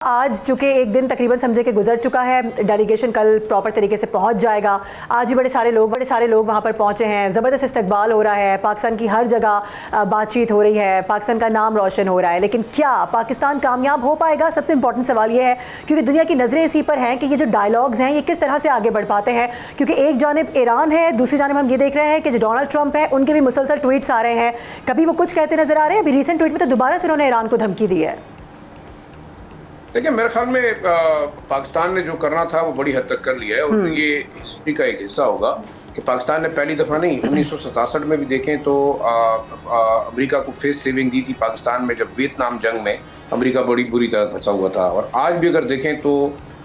आज चूंकि एक दिन तकरीबन समझे कि गुजर चुका है, डेलीगेशन कल प्रॉपर तरीके से पहुंच जाएगा। आज भी बड़े सारे लोग वहां पर पहुंचे हैं। ज़बरदस्त इस्तकबाल हो रहा है, पाकिस्तान की हर जगह बातचीत हो रही है, पाकिस्तान का नाम रोशन हो रहा है। लेकिन क्या पाकिस्तान कामयाब हो पाएगा? सबसे इंपॉर्टेंट सवाल ये है, क्योंकि दुनिया की नज़रें इसी पर हैं कि ये जो डायलॉग्स हैं ये किस तरह से आगे बढ़ पाते हैं। क्योंकि एक जानिब ईरान है, दूसरी जानिब हम ये देख रहे हैं कि जो डोनाल्ड ट्रंप है उनके भी मुसलसल ट्वीट्स आ रहे हैं। कभी वो कुछ कहते नजर आ रहे हैं, अभी रिसेंट ट्वीट में तो दोबारा से उन्होंने ईरान को धमकी दी है। देखिए, मेरे ख्याल में पाकिस्तान ने जो करना था वो बड़ी हद तक कर लिया है और ये हिस्ट्री का एक हिस्सा होगा कि पाकिस्तान ने पहली दफ़ा नहीं 1967 में भी देखें तो अमेरिका को फेस सेविंग दी थी पाकिस्तान में, जब वियतनाम जंग में अमेरिका बड़ी बुरी तरह फंसा हुआ था। और आज भी अगर देखें तो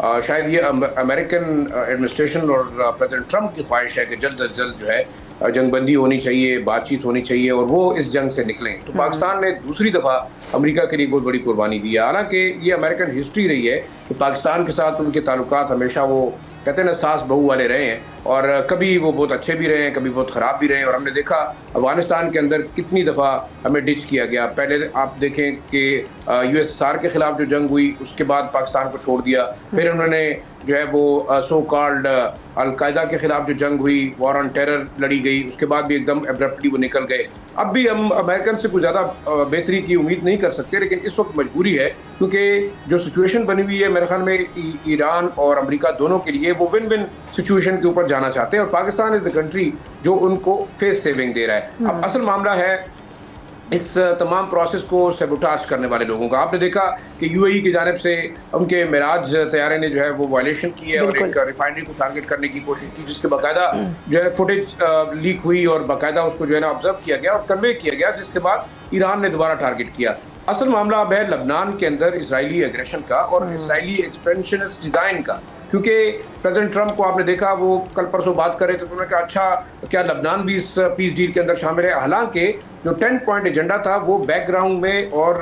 शायद ये अमेरिकन एडमिनिस्ट्रेशन और प्रेसिडेंट ट्रंप की ख्वाहिश है कि जल्द अज जल्द जो है जंगबंदी होनी चाहिए, बातचीत होनी चाहिए और वो इस जंग से निकलें। तो पाकिस्तान ने दूसरी दफ़ा अमेरिका के लिए बहुत बड़ी कुर्बानी दी है। हालांकि ये अमेरिकन हिस्ट्री रही है कि पाकिस्तान के साथ उनके ताल्लुकात हमेशा वो कहते हैं ना सास बहू वाले रहे हैं, और कभी वो बहुत अच्छे भी रहे हैं, कभी बहुत ख़राब भी रहे हैं। और हमने देखा अफगानिस्तान के अंदर कितनी दफ़ा हमें डिच किया गया। पहले आप देखें कि USSR के ख़िलाफ़ जो जंग हुई उसके बाद पाकिस्तान को छोड़ दिया, फिर उन्होंने जो है वो सो कॉल्ड अलकायदा के ख़िलाफ़ जो जंग हुई, वॉर ऑन टेरर लड़ी गई, उसके बाद भी एकदम एब्रप्टली वो निकल गए। अब भी हम अमेरिकन से कुछ ज़्यादा बेहतरी की उम्मीद नहीं कर सकते, लेकिन इस वक्त मजबूरी है क्योंकि जो सिचुएशन बनी हुई है मेरे ख्याल में ईरान और अमेरिका दोनों के लिए वो विन विन सिचुएशन के ऊपर जाना चाहते हैं और पाकिस्तान इज़ द कंट्री जो उनको फेस सेविंग दे रहा है। अब असल मामला है इस तमाम प्रोसेस को सेबोटाज करने वाले लोगों का। आपने देखा कि UAE की जानिब से उनके मिराज तैयारे ने जो है वो वायलेशन की है और एक रिफाइनरी को टारगेट करने की कोशिश की, जिसके बाकायदा जो है फुटेज लीक हुई और बाकायदा उसको जो है ना ऑब्जर्व किया गया और कन्वे किया गया, जिसके बाद ईरान ने दोबारा टारगेट किया। असल मामला अब है लबनान के अंदर इसराइली एग्रेशन का और इसराइली एक्सपेंशनिस्ट डिज़ाइन का, क्योंकि प्रेसिडेंट ट्रंप को आपने देखा वो कल परसों बात कर रहे थे तो उन्होंने कहा अच्छा क्या लबनान भी इस पीस डील के अंदर शामिल है। हालांकि जो 10 पॉइंट एजेंडा था वो बैकग्राउंड में और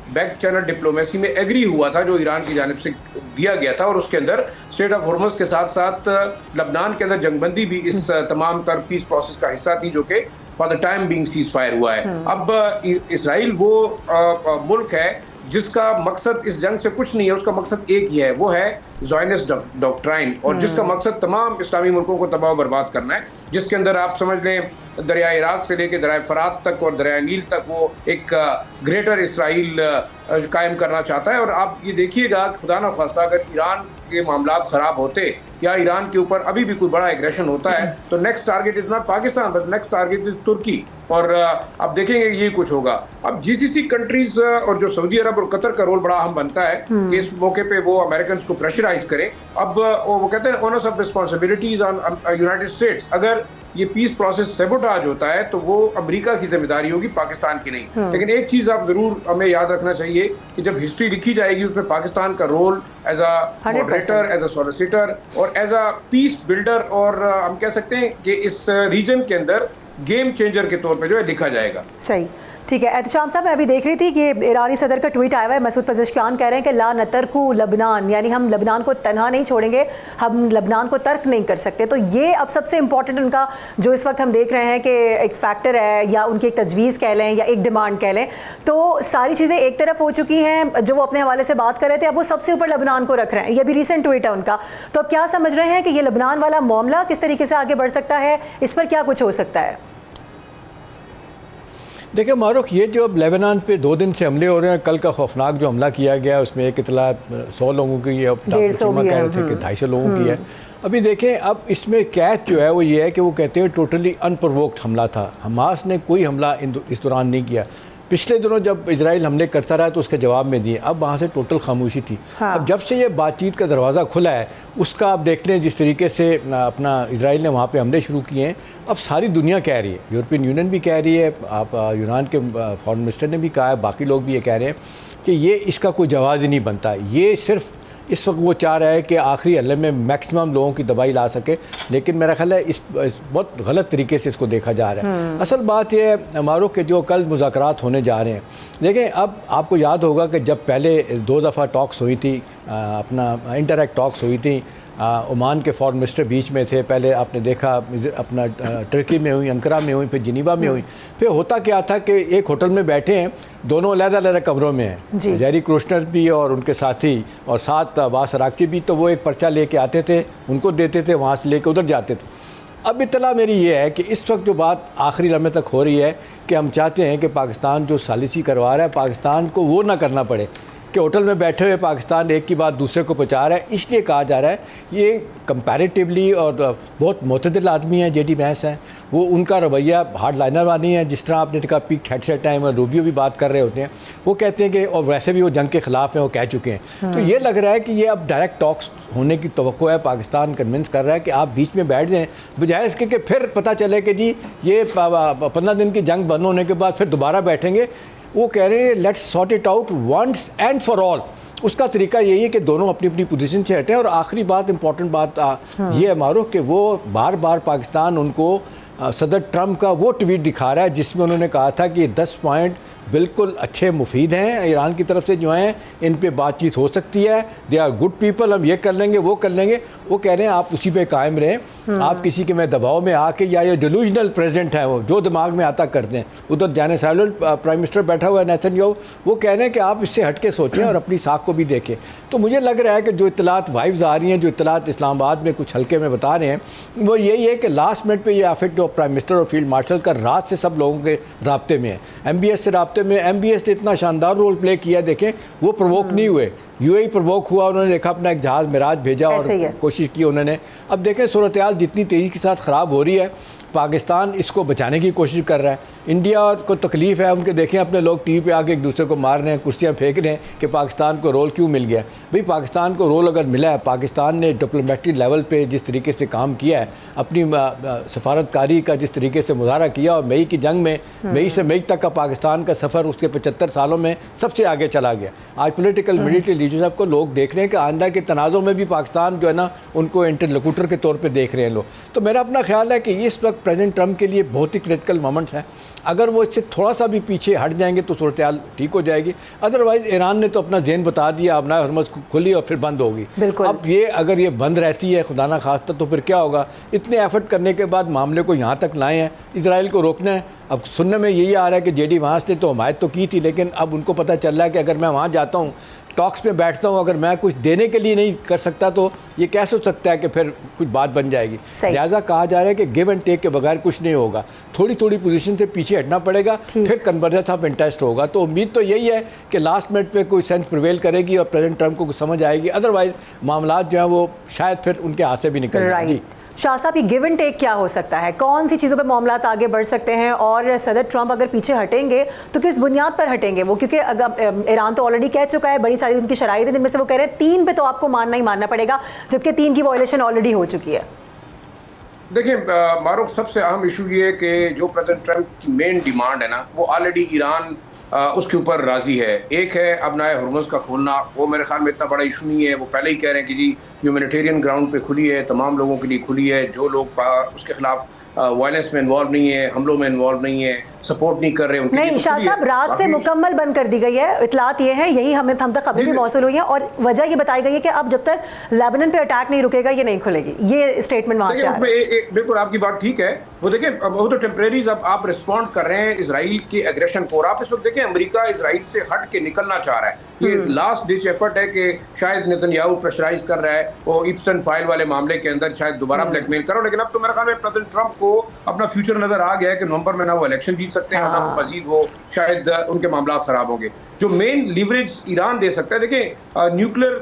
बैक चैनल डिप्लोमेसी में एग्री हुआ था जो ईरान की जानिब से दिया गया था, और उसके अंदर स्टेट ऑफ हॉर्मज़ के साथ साथ लबनान के अंदर जंगबंदी भी इस तमाम तर पीस प्रोसेस का हिस्सा थी, जो कि for the time being cease fire हुआ है। अब इसराइल वो मुल्क है जिसका मकसद इस जंग से कुछ नहीं है, उसका मकसद एक ही है, वो है ज़ायनिस्ट डॉक्ट्राइन, और जिसका मकसद तमाम इस्लामी मुल्कों को तबाह बर्बाद करना है, जिसके अंदर आप समझ लें दरिया इराक से लेकर दरिया फरात तक और दरिया नील तक वो एक ग्रेटर इसराइल कायम करना चाहता है। और आप ये देखिएगा खुदा न खास्ता अगर ईरान के मामलात ख़राब होते या ईरान के ऊपर अभी भी कोई बड़ा एग्रेशन होता है तो next target is not Pakistan but next target is Turkey, और अब देखेंगे ये कुछ होगा। अब GCC कंट्रीज और जो सऊदी अरब और कतर का रोल बड़ा अहम बनता है कि इस मौके पे वो अमेरिकन को प्रेशराइज करें। अब वो कहते हैं owners of responsibilities on United states. अगर ये पीस प्रोसेस सेबोटाज होता है तो वो अमेरिका की जिम्मेदारी होगी, पाकिस्तान की नहीं। लेकिन एक चीज़ आप ज़रूर हमें याद रखना चाहिए कि जब हिस्ट्री लिखी जाएगी उसमें पाकिस्तान का role as a moderator, as a solicitor और एज अ पीस बिल्डर, और हम कह सकते हैं कि इस रीजन के अंदर गेम चेंजर के तौर पे जो है लिखा जाएगा। सही, ठीक है। एहतशाम साहब, मैं अभी देख रही थी कि ईरानी सदर का ट्वीट आया हुआ है, मसूद पज़ेश्कियान कह रहे हैं कि ला नतरकू लबनान, यानी हम लबनान को तनहा नहीं छोड़ेंगे, हम लबनान को तर्क नहीं कर सकते। तो ये अब सबसे इंपॉर्टेंट उनका जो इस वक्त हम देख रहे हैं कि एक फैक्टर है या उनकी एक तजवीज़ कह लें या एक डिमांड कह लें, तो सारी चीज़ें एक तरफ हो चुकी हैं जो वो अपने हवाले से बात कर रहे थे, अब वो सबसे ऊपर लबनान को रख रहे हैं। ये भी रिसेंट ट्वीट है उनका। तो अब क्या समझ रहे हैं कि ये लबनान वाला मामला किस तरीके से आगे बढ़ सकता है, इस पर क्या कुछ हो सकता है? देखिए मारूख, ये जो अब लेबनान पे 2 दिन से हमले हो रहे हैं, कल का खौफनाक जो हमला किया गया उसमें एक इतला 100 लोगों की है, कह रहे थे कि 250 लोगों की है। अभी देखें अब इसमें कैच जो है वो ये है कि वो कहते हैं टोटली अनप्रोवोक्ड हमला था, हमास ने कोई हमला इस दौरान नहीं किया। पिछले दिनों जब इजराइल हमले करता रहा तो उसके जवाब में दिए, अब वहाँ से टोटल खामोशी थी। हाँ। अब जब से ये बातचीत का दरवाज़ा खुला है उसका आप देख लें जिस तरीके से अपना इजराइल ने वहाँ पे हमले शुरू किए हैं, अब सारी दुनिया कह रही है, यूरोपियन यूनियन भी कह रही है, आप यूनान के फॉरेन मिनिस्टर ने भी कहा है, बाकी लोग भी ये कह रहे हैं कि ये इसका कोई जवाज़ ही नहीं बनता। ये सिर्फ इस वक्त वो चाह रहा है कि आखिरी हल्ले में मैक्सिमम लोगों की दबाई ला सके, लेकिन मेरा ख्याल है इस बहुत गलत तरीके से इसको देखा जा रहा है। असल बात यह है हमारों के जो कल मुज़ाकरात होने जा रहे हैं, देखें अब आपको याद होगा कि जब पहले 2 दफ़ा टॉक्स हुई थी अपना इंटरैक्ट टॉक्स हुई थी। ओमान के फॉरेन मिनिस्टर बीच में थे, पहले आपने देखा अपना टर्की में हुई, अंकारा में हुई, फिर जिनीवा में हुई। फिर होता क्या था कि एक होटल में बैठे हैं, दोनों अलग-अलग कमरों में हैं, जेरी क्रोशनर भी और उनके साथी और साथ अब्बास अरागची भी। तो वो एक पर्चा लेके आते थे, उनको देते थे, वहाँ से लेके उधर जाते थे। अब इत्तला मेरी ये है कि इस वक्त जो बात आखिरी लम्हे तक हो रही है कि हम चाहते हैं कि पाकिस्तान जो सालिसी करवा रहा है, पाकिस्तान को वो ना करना पड़े कि होटल में बैठे हुए पाकिस्तान एक की बात दूसरे को पहुंचा रहा है। इसलिए कहा जा रहा है ये कंपैरेटिवली, और बहुत मोतदिल आदमी है जेडी वैंस हैं, वो उनका रवैया हार्ड लाइनर वाली है। जिस तरह आपने देखा पीक हेडसेट टाइम और रूबियो भी बात कर रहे होते हैं, वो कहते हैं कि, और वैसे भी वो जंग के ख़िलाफ़ हैं, वो कह चुके हैं। तो ये लग रहा है कि ये अब डायरेक्ट टॉक्स होने की तवक्को है। पाकिस्तान कन्विंस कर रहा है कि आप बीच में बैठ जाएँ, बजाय इसके कि फिर पता चले कि जी ये 15 दिन की जंग बंद होने के बाद फिर दोबारा बैठेंगे। वो कह रहे हैं let's sort it out once and for all. उसका तरीका यही है कि दोनों अपनी अपनी पोजीशन से हटें। और आखिरी बात, इंपॉर्टेंट बात ये है मारूफ कि वो बार बार पाकिस्तान उनको सदर ट्रंप का वो ट्वीट दिखा रहा है जिसमें उन्होंने कहा था कि 10 पॉइंट बिल्कुल अच्छे मुफीद हैं ईरान की तरफ से जो हैं, इन पे बातचीत हो सकती है, दे आर गुड पीपल, हम ये कर लेंगे वो कर लेंगे। वो कह रहे हैं आप उसी पे कायम रहें, आप किसी के में दबाव में आके, या ये डिलूजनल प्रेसिडेंट है, वो जो दिमाग में आता करते हैं। उधर जाने साइलेंट प्राइम मिनिस्टर बैठा हुआ है नेतन्याहू, वो कह रहे हैं कि आप इससे हट के सोचें और अपनी साख को भी देखें। तो मुझे लग रहा है कि जो इत्तलात वाइब्स आ रही हैं, जो इत्तलात इस्लामाबाद में कुछ हल्के में बता रहे हैं, वो यही है कि लास्ट मिनट पर यह अफेक्ट ऑफ प्राइम मिनिस्टर और फील्ड मार्शल का रात से सब लोगों के रबते में है। MBS से रबते में, MBS ने इतना शानदार रोल प्ले किया, देखें वो प्रवोक नहीं हुए, UAE प्रवोक हुआ, उन्होंने देखा अपना एक जहाज़ मिराज भेजा और कोशिश की उन्होंने। अब देखें सूरत हाल जितनी तेज़ी के साथ ख़राब हो रही है, पाकिस्तान इसको बचाने की कोशिश कर रहा है। इंडिया को तकलीफ़ है, उनके देखें अपने लोग टीवी पे आके एक दूसरे को मार रहे हैं, कुर्सियाँ फेंक रहे हैं कि पाकिस्तान को रोल क्यों मिल गया। भाई पाकिस्तान को रोल अगर मिला है, पाकिस्तान ने डिप्लोमेटिक लेवल पे जिस तरीके से काम किया है, अपनी सफारतकारी का जिस तरीके से मुजाहरा किया, और मई की जंग में मई से मई तक का पाकिस्तान का सफ़र उसके 75 सालों में सबसे आगे चला गया। आज पोलिटिकल मिलिट्री लीडरशिप को लोग देख रहे हैं कि आइंदा के तनाज़ों में भी पाकिस्तान जो है ना, उनको इंटरलोक्यूटर के तौर पर देख रहे हैं लोग। तो मेरा अपना ख्याल है कि इस वक्त प्रेसिडेंट ट्रंप के लिए बहुत ही क्रिटिकल मोमेंट्स हैं। अगर वो इससे थोड़ा सा भी पीछे हट जाएंगे तो सूरत हाल ठीक हो जाएगी। अदरवाइज़ ईरान ने तो अपना ज़हन बता दिया, अब ना हरमज़ खुली और फिर बंद होगी। अब ये अगर ये बंद रहती है खुदा ना खास्ता, तो फिर क्या होगा। इतने एफर्ट करने के बाद मामले को यहाँ तक लाए हैं, इजराइल को रोकना है। अब सुनने में यही आ रहा है कि जेडी वहांस ने तो हमायत तो की थी, लेकिन अब उनको पता चल रहा है कि अगर मैं वहाँ जाता हूँ, टॉक्स में बैठता हूँ, अगर मैं कुछ देने के लिए नहीं कर सकता तो ये कैसे हो सकता है कि फिर कुछ बात बन जाएगी। लिहाजा कहा जा रहा है कि गिव एंड टेक के बगैर कुछ नहीं होगा, थोड़ी थोड़ी पोजीशन से पीछे हटना पड़ेगा, फिर कन्वर्जेंस ऑफ इंटरेस्ट होगा। तो उम्मीद तो यही है कि लास्ट मिनट पे कोई सेंस प्रिवेल करेगी और प्रेसिडेंट ट्रंप को कुछ समझ आएगी। अदरवाइज मामला जो है वो शायद फिर उनके हाथ से भी निकल जाएगी। शाह साहब, ये गिव एंड टेक क्या हो सकता है, कौन सी चीज़ों पे मामलात आगे बढ़ सकते हैं, और सदर ट्रंप अगर पीछे हटेंगे तो किस बुनियाद पर हटेंगे वो? क्योंकि अगर ईरान तो ऑलरेडी कह चुका है, बड़ी सारी उनकी शराइत है, जिनमें से वो कह रहे हैं 3 पे तो आपको मानना ही मानना पड़ेगा, जबकि 3 की वॉयलेशन ऑलरेडी हो चुकी है। देखिए मारूफ, सबसे अहम इशू ये है कि जो प्रेसिडेंट ट्रंप की मेन डिमांड है ना, वो ऑलरेडी ईरान उसके ऊपर राजी है। एक है अब नाए हुर्मुज़ का खोलना, वो मेरे ख्याल में इतना बड़ा इशू नहीं है। वो पहले ही कह रहे हैं कि जी ह्यूमैनिटेरियन ग्राउंड पे खुली है, तमाम लोगों के लिए खुली है, जो लोग उसके खिलाफ वायलेंस में इन्वॉल्व नहीं है, हमलों में इन्वॉल्व नहीं है, सपोर्ट नहीं कर रहे उनके नहीं। शाह साहब, रात से मुकम्मल बंद कर दी गई है, इतलात ये है, यही हम तक खबरें भी मौसूल हुई हैं, और वजह ये बताई गई है कि अब जब तक लेबनान पे अटैक नहीं रुकेगा ये नहीं खुलेगी। ये स्टेटमेंट वहाँ से आ रहा है। बिल्कुल आपकी बात ठीक है। वो देखिए वो तो टेम्परेरी, अब आप रिस्पॉन्ड कर रहे हैं इसराइल के एग्रेशन को, और आप इस वक्त देखें अमेरिका इसराइल से हट के निकलना चाह रहा है। ये लास्ट डिच एफर्ट है कि शायद नेतन्याहू प्रेशराइज कर रहा है, वो इप्स्टन फाइल वाले मामले के अंदर शायद दोबारा ब्लैकमेल करो। लेकिन अब तो मेरे ख्याल में प्रेसिडेंट ट्रंप को अपना फ्यूचर नजर आ गया है कि नवंबर में ना वो इलेक्शन जीत सकते हैं, ना मजीद वो शायद उनके मामला खराब होंगे। जो मेन लीवरेज ईरान दे सकता है, देखिए न्यूक्लियर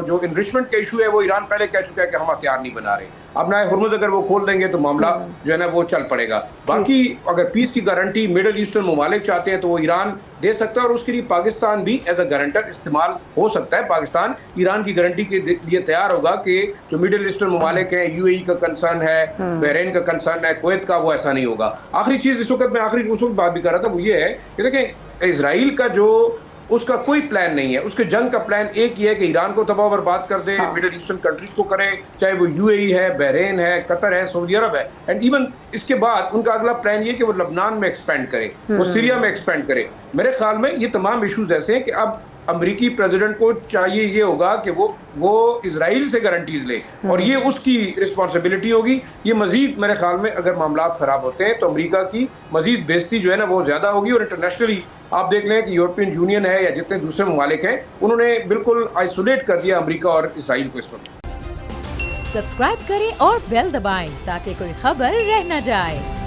जो इनरिचमेंट का इशू है वो ईरान पहले कह चुका है कि हम हथियार नहीं बना रहे। अब ना हुर्मुज़ अगर वो खोल देंगे तो मामला जो है ना वो चल पड़ेगा। बाकी अगर पीस की गारंटी मिडिल ईस्टर्न ममालिक चाहते हैं तो वो ईरान दे सकता है, और उसके लिए पाकिस्तान भी एज अ गारंटर इस्तेमाल हो सकता है। पाकिस्तान ईरान की गारंटी के लिए तैयार होगा कि जो मिडिल ईस्टर्न ममालिक हैं, UAE का कंसर्न है, बहरीन का कंसर्न है, कुवैत का, वो ऐसा नहीं होगा। आखिरी चीज़ इस वक्त मैं आखिरी उस वक्त बात भी कर रहा था, वो ये है कि देखें इजराइल का जो उसका कोई प्लान नहीं है, उसके जंग का प्लान एक ही है कि ईरान को तबाह बर्बाद कर दे, मिडिल ईस्टर्न कंट्रीज को करे, चाहे वो UAE है, बहरीन है, कतर है, सऊदी अरब है, एंड इवन इसके बाद उनका अगला प्लान ये कि वो लबनान में एक्सपेंड करे, वो सीरिया में एक्सपेंड करे। मेरे ख्याल में ये तमाम इशूज ऐसे हैं कि अब अमेरिकी प्रेसिडेंट को चाहिए ये होगा कि वो इजराइल से गारंटीज ले और ये उसकी रिस्पॉन्सिबिलिटी होगी। ये मजीद मेरे ख्याल में अगर मामलात खराब होते हैं तो अमेरिका की मजीद बेइज्जती जो है ना वो ज्यादा होगी। और इंटरनेशनली आप देख लें कि यूरोपियन यूनियन है या जितने दूसरे ममालिक हैं उन्होंने बिल्कुल आइसोलेट कर दिया अमेरिका और इसराइल को इस वक्त। सब्सक्राइब करें और बेल दबाएं ताकि कोई खबर रह न जाए।